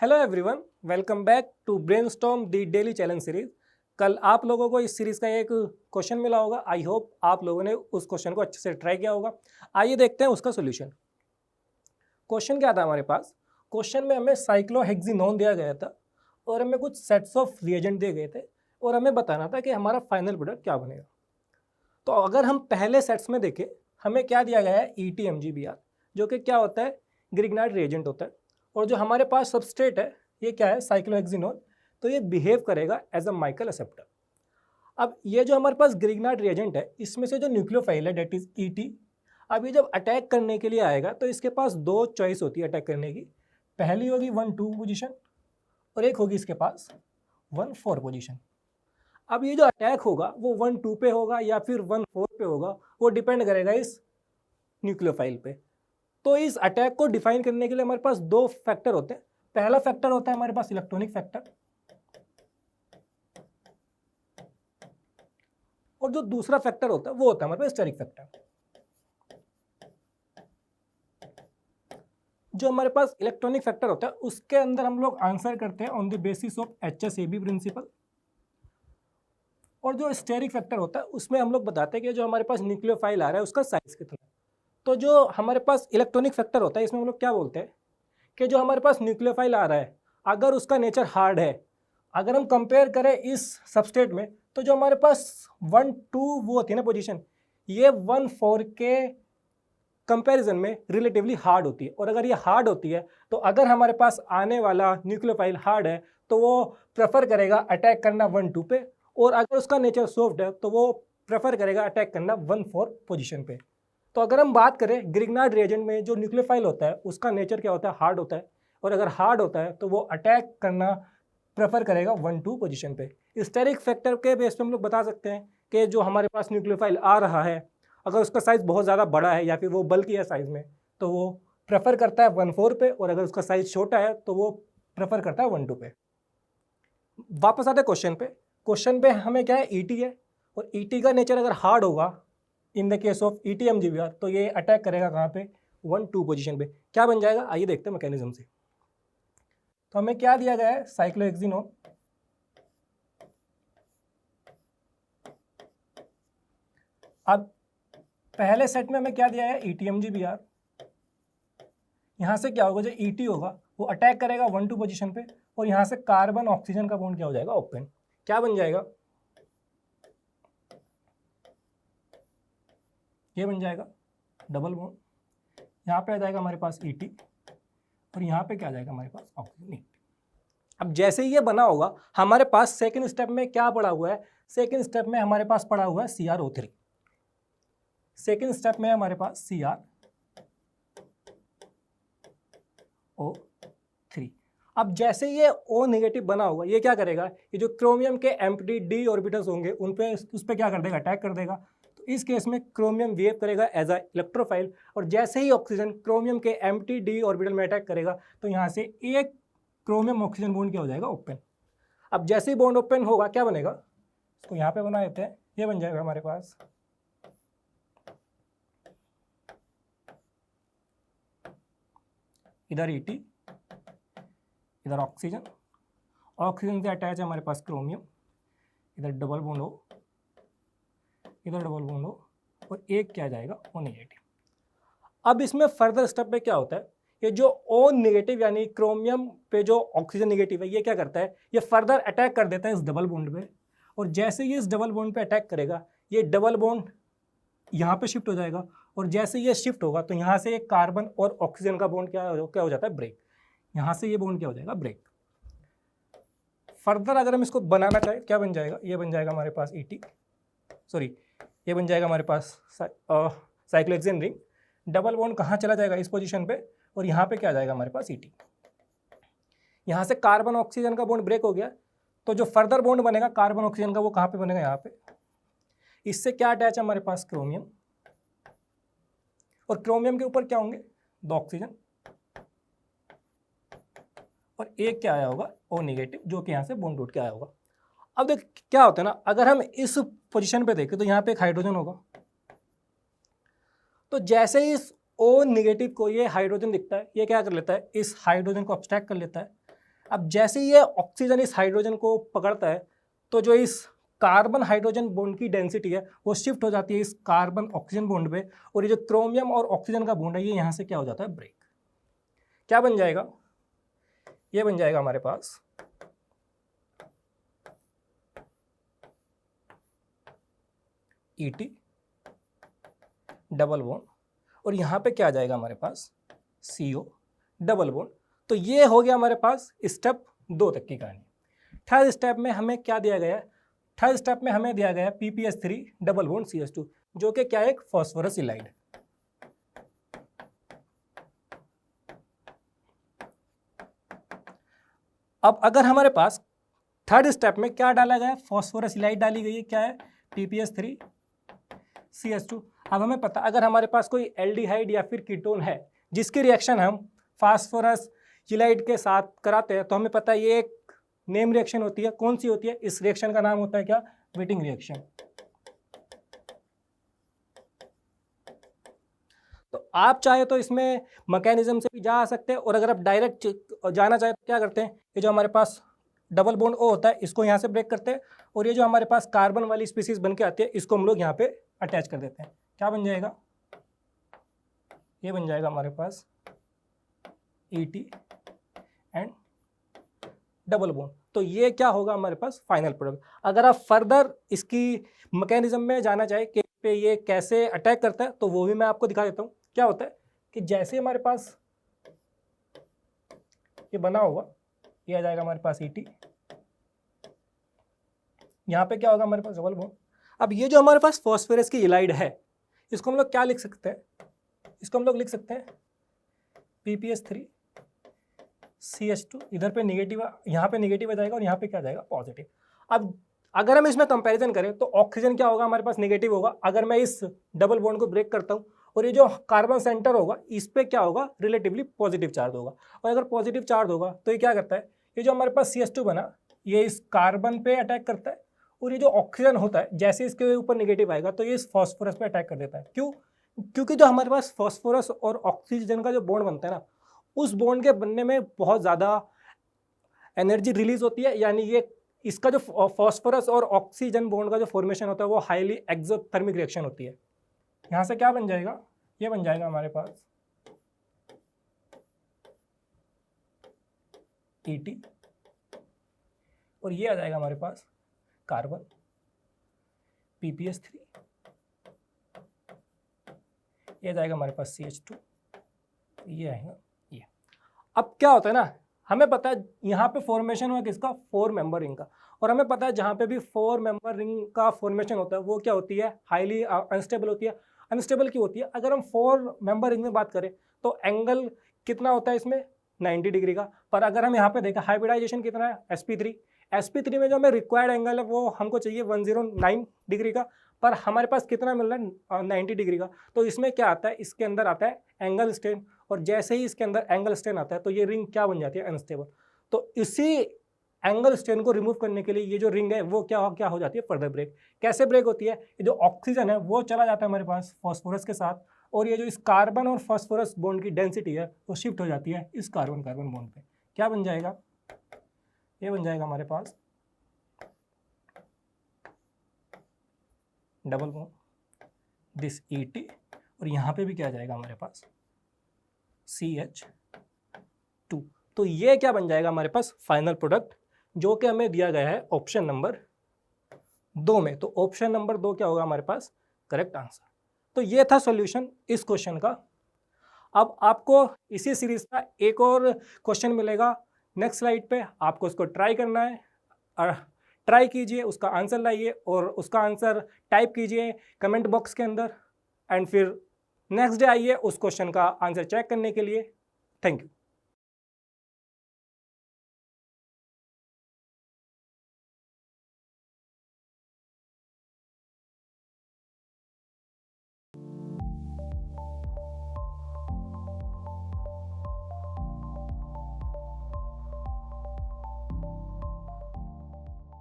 Hello everyone, welcome back to brainstorm the daily challenge series. कल आप लोगों को इस सीरीज़ का एक क्वेश्चन मिला होगा। आई होप आप लोगों ने उस क्वेश्चन को अच्छे से ट्राई किया होगा। आइए देखते हैं उसका सोल्यूशन। क्वेश्चन क्या था हमारे पास? क्वेश्चन में हमें साइक्लोहेक्सिनोन दिया गया था और हमें कुछ सेट्स ऑफ रिएजेंट दिए गए थे और हमें बताना था कि हमारा फाइनल प्रोडक्ट क्या बनेगा। तो अगर हम पहले सेट्स में देखें, हमें क्या दिया गया है? ETMGBr, जो कि क्या होता है? ग्रिग्नाइट रिएजेंट होता है। और जो हमारे पास सबस्ट्रेट है, ये क्या है? साइक्लोहेक्सिनोन। तो ये बिहेव करेगा एज अ माइकल एक्सेप्टर। अब ये जो हमारे पास ग्रिग्नाइट रिएजेंट है, इसमें से जो न्यूक्लियोफाइल है डेट इज ET, अब ये जब अटैक करने के लिए आएगा तो इसके पास दो चॉइस होती है अटैक करने की। पहली होगी 1-2 पोजीशन और एक होगी इसके पास 1-4 पोजीशन। अब ये जो अटैक होगा वो 1-2 पे होगा या फिर 1-4 पे होगा, वो डिपेंड करेगा इस न्यूक्लियोफाइल पे। तो इस अटैक को डिफाइन करने के लिए हमारे पास दो फैक्टर होते हैं। पहला फैक्टर होता है हमारे पास इलेक्ट्रॉनिक फैक्टर, और जो दूसरा फैक्टर होता है वो होता है हमारे पास स्टेरिक फैक्टर। जो हमारे पास इलेक्ट्रॉनिक फैक्टर होता है उसके अंदर हम लोग आंसर करते हैं on the basis of HSAB principle, और जो स्टेरिक फैक्टर होता है उसमें हम लोग बताते हैं कि जो हमारे पास न्यूक्लियोफाइल आ रहा है उसका साइज कितना है। तो जो हमारे पास इलेक्ट्रॉनिक फैक्टर होता है इसमें हम लोग क्या बोलते हैं कि जो हमारे पास न्यूक्लियोफाइल आ रहा है अगर उसका नेचर हार्ड है, अगर हम कंपेयर करें इस सबस्टेट में, तो जो हमारे पास 1-2 वो होती है ना पोजीशन, ये 1-4 के कंपैरिजन में रिलेटिवली हार्ड होती है। और अगर ये हार्ड होती है तो अगर हमारे पास आने वाला न्यूक्लियोफाइल हार्ड है तो वो प्रेफर करेगा अटैक करना 1-2 पे, और अगर उसका नेचर सॉफ्ट है तो वो प्रेफर करेगा अटैक करना 1-4 पोजीशन पे। तो अगर हम बात करें ग्रिग्नाइट रिएजेंट में जो न्यूक्लियोफाइल होता है उसका नेचर क्या होता है? हार्ड होता है। और अगर हार्ड होता है तो वो अटैक करना प्रेफर करेगा 1-2 पोजीशन पे। स्टेरिक फैक्टर के बेस पे हम लोग बता सकते हैं कि जो हमारे पास न्यूक्लियोफाइल आ रहा है अगर उसका साइज़ बहुत ज़्यादा बड़ा है या फिर वो बल्कि है साइज़ में, तो वो प्रेफर करता है 1-4 पे, और अगर उसका साइज़ छोटा है तो वो प्रेफर करता है 1-2 पे। वापस आते हैं क्वेश्चन पे। क्वेश्चन पे हमें क्या है? ET है, और ET का नेचर अगर हार्ड होगा in the case of ETMGBr तो ये अटैक करेगा कहाँ पे? 1-2 पोजीशन पे। क्या बन जाएगा? आइए देखते हैं मैकेनिज्म से। तो हमें क्या दिया गया है? साइक्लोहेक्सिनोन। अब पहले सेट में हमें क्या दिया है? ETMGBr। यहाँ से क्या होगा? जो ET होगा वो अटैक करेगा 1-2 पोजीशन पे, और यहाँ से कार्बन ऑक्सीजन का बॉन्ड क्या हो जाएगा? ओपन। क्या बन जाएगा? ये बन जाएगा डबल बॉन्ड। यहाँ पे आ जाएगा हमारे पास ET, और यहाँ पे क्या आ जाएगा हमारे पास? ऑक्सीजन। अब जैसे ही ये बना होगा हमारे पास सेकेंड स्टेप में क्या पड़ा हुआ है? सेकेंड स्टेप में हमारे पास पड़ा हुआ है CrO3। सेकेंड स्टेप में हमारे पास CrO3। अब जैसे ये O नेगेटिव बना होगा ये क्या करेगा? ये जो क्रोमियम के एम्प्टी d ऑर्बिटल्स होंगे उन पे उस पर क्या कर देगा? अटैक कर देगा। तो इस केस में क्रोमियम बिहेव करेगा एज अ इलेक्ट्रोफाइल, और जैसे ही ऑक्सीजन क्रोमियम के एम्प्टी d ऑर्बिटल में अटैक करेगा तो यहाँ से एक क्रोमियम ऑक्सीजन बॉन्ड क्या हो जाएगा? ओपन। अब जैसे ही बॉन्ड ओपन होगा क्या बनेगा? इसको यहाँ पे बना देते हैं। ये बन जाएगा हमारे पास इधर ET, इधर ऑक्सीजन, ऑक्सीजन से अटैच है हमारे पास क्रोमियम, इधर डबल बॉन्ड हो, इधर डबल बॉन्ड हो, और एक क्या जाएगा? O negative. अब इसमें फर्दर स्टेप पे क्या होता है? ये जो O नेगेटिव यानी क्रोमियम पे जो ऑक्सीजन नेगेटिव है ये क्या करता है? ये फर्दर अटैक कर देता है इस डबल बॉन्ड पे, और जैसे ही इस डबल बॉन्ड पे अटैक करेगा ये डबल बॉन्ड यहाँ पे शिफ्ट हो जाएगा, और जैसे ये शिफ्ट होगा तो यहाँ से एक कार्बन और ऑक्सीजन का बॉन्ड क्या हो जाता है? ब्रेक। यहाँ से ये बॉन्ड क्या हो जाएगा? ब्रेक। फर्दर अगर हम इसको बनाना चाहें क्या बन जाएगा? ये बन जाएगा हमारे पास ये बन जाएगा हमारे पास साइक्लोहेक्सेन रिंग। डबल बॉन्ड कहाँ चला जाएगा? इस पोजीशन पे, और यहाँ पे क्या आ जाएगा हमारे पास? ET। यहाँ से कार्बन ऑक्सीजन का बॉन्ड ब्रेक हो गया, तो जो फर्दर बॉन्ड बनेगा कार्बन ऑक्सीजन का वो कहाँ पे बनेगा? यहाँ पे। इससे क्या अटैच है हमारे पास? क्रोमियम, और क्रोमियम के ऊपर क्या होंगे? 2 ऑक्सीजन, और एक क्या आया होगा? O नेगेटिव, जो कि यहाँ से बॉन्ड टूट के आया होगा। अब देख क्या होता है ना, अगर हम इस पोजीशन पे देखें तो यहाँ पे एक हाइड्रोजन होगा, तो जैसे ही इस O नेगेटिव को ये हाइड्रोजन दिखता है ये क्या कर लेता है? इस हाइड्रोजन को अब्स्ट्रैक्ट कर लेता है, अब जैसे ही ये ऑक्सीजन इस हाइड्रोजन को पकड़ता है तो जो इस कार्बन हाइड्रोजन बॉन्ड की डेंसिटी है वो शिफ्ट हो जाती है इस कार्बन ऑक्सीजन बॉन्ड पे, और ये जो क्रोमियम और ऑक्सीजन का बॉन्ड है ये यहाँ से क्या हो जाता है, ब्रेक। क्या बन जाएगा, ये बन जाएगा हमारे पास ET डबल बॉन्ड, और यहाँ पे क्या आ जाएगा हमारे पास CO डबल बॉन्ड। तो ये हो गया हमारे पास स्टेप 2 तक की कहानी। थर्ड स्टेप में हमें क्या दिया गया है, थर्ड स्टेप में हमें दिया गया है PPS3 डबल बॉन्ड CH2, जो कि क्या है, एक फॉस्फोरस इलाइड। अब अगर हमारे पास थर्ड स्टेप में क्या डाला गया है, फॉस्फोरस इलाइड डाली गई है, क्या है, PPS3 CH2। अब हमें पता, अगर हमारे पास कोई एल्डिहाइड या फिर कीटोन है जिसकी रिएक्शन हम फास्फोरस इलाइड के साथ कराते हैं, तो हमें पता है ये एक नेम रिएक्शन होती है। कौन सी होती है, इस रिएक्शन का नाम होता है क्या, व्हिटिंग रिएक्शन। तो आप चाहे तो इसमें मैकेनिज्म से भी जा सकते हैं, और अगर आप डायरेक्ट जाना चाहे तो क्या करते हैं, ये जो हमारे पास डबल बॉन्ड O होता है इसको यहाँ से ब्रेक करते हैं, और ये जो हमारे पास कार्बन वाली स्पीसीज बन के आती है इसको हम लोग यहाँ पे अटैच कर देते हैं। क्या बन जाएगा, ये बन जाएगा हमारे पास ET एंड डबल बॉन्ड। तो ये क्या होगा हमारे पास फाइनल प्रोडक्ट। अगर आप फर्दर इसकी मैकेनिज्म में जाना चाहे कि पे ये कैसे अटैक करता है तो वो भी मैं आपको दिखा देता हूँ। क्या होता है कि जैसे हमारे पास ये बना होगा, ये आ जाएगा हमारे पास ET, यहाँ पे क्या होगा हमारे पास डबल बॉन्ड। अब ये जो हमारे पास फॉस्फोरस की इलाइड है इसको हम लोग क्या लिख सकते हैं, इसको हम लोग लिख सकते हैं PPS3 CH2, इधर पे निगेटिव, यहाँ पे निगेटिव आ जाएगा और यहाँ पे क्या आ जाएगा, पॉजिटिव। अब अगर हम इसमें कंपैरिजन करें तो ऑक्सीजन क्या होगा हमारे पास, नेगेटिव होगा। अगर मैं इस डबल बॉन्ड को ब्रेक करता हूँ और ये जो कार्बन सेंटर होगा इस पे क्या होगा, रिलेटिवली पॉजिटिव चार्ज होगा, और अगर पॉजिटिव चार्ज होगा तो ये क्या करता है, ये जो हमारे पास CH2 बना ये इस कार्बन पे अटैक करता है, और ये जो ऑक्सीजन होता है जैसे इसके ऊपर निगेटिव आएगा तो ये इस फॉस्फोरस पे अटैक कर देता है। क्यों, क्योंकि जो हमारे पास फॉस्फोरस और ऑक्सीजन का जो बॉन्ड बनता है ना, उस बॉन्ड के बनने में बहुत ज़्यादा एनर्जी रिलीज होती है, यानी ये इसका जो फॉस्फोरस और ऑक्सीजन बॉन्ड का जो फॉर्मेशन होता है वो हाईली एक्सोथर्मिक रिएक्शन होती है। यहाँ से क्या बन जाएगा, ये बन जाएगा हमारे पास ET, और ये आ जाएगा हमारे पास कार्बन PPS3, ये आ जाएगा हमारे पास CH2, ये आएगा ये। अब क्या होता है ना, हमें पता है यहाँ पे फॉर्मेशन हुआ किसका, 4 मेंबर रिंग का, और हमें पता है जहाँ पे भी 4 मेंबर रिंग का फॉर्मेशन होता है वो क्या होती है, हाईली अनस्टेबल होती है। अनस्टेबल क्यों होती है, अगर हम 4 मेंबर रिंग में बात करें तो एंगल कितना होता है इसमें, 90 डिग्री का। पर अगर हम यहाँ पे देखें हाइब्रिडाइजेशन कितना है, sp3 में जो हमें रिक्वायर्ड एंगल है वो हमको चाहिए 109 डिग्री का, पर हमारे पास कितना मिल रहा है, 90 डिग्री का। तो इसमें क्या आता है, इसके अंदर आता है एंगल स्ट्रेन, और जैसे ही इसके अंदर एंगल स्ट्रेन आता है तो ये रिंग क्या बन जाती है, अनस्टेबल। तो इसी एंगल स्ट्रेन को रिमूव करने के लिए ये जो रिंग है वो क्या हो जाती है, फर्दर ब्रेक। कैसे ब्रेक होती है, ये जो ऑक्सीजन है वो चला जाता है हमारे पास फॉस्फोरस के साथ, और ये जो इस कार्बन और फॉस्फोरस बॉन्ड की डेंसिटी है वो शिफ्ट हो जाती है इस कार्बन कार्बन बॉन्ड पे। क्या बन जाएगा, ये बन जाएगा हमारे पास डबल बॉन्ड दिस ET, और यहाँ पे भी क्या आ जाएगा हमारे पास CH2। तो ये क्या बन जाएगा हमारे पास फाइनल प्रोडक्ट, जो कि हमें दिया गया है ऑप्शन नंबर 2 में। तो ऑप्शन नंबर 2 क्या होगा हमारे पास, करेक्ट आंसर। तो ये था सॉल्यूशन इस क्वेश्चन का। अब आपको इसी सीरीज का एक और क्वेश्चन मिलेगा नेक्स्ट स्लाइड पे, आपको उसको ट्राई करना है, और ट्राई कीजिए, उसका आंसर लाइए और उसका आंसर टाइप कीजिए कमेंट बॉक्स के अंदर, एंड फिर नेक्स्ट डे आइए उस क्वेश्चन का आंसर चेक करने के लिए। Thank you.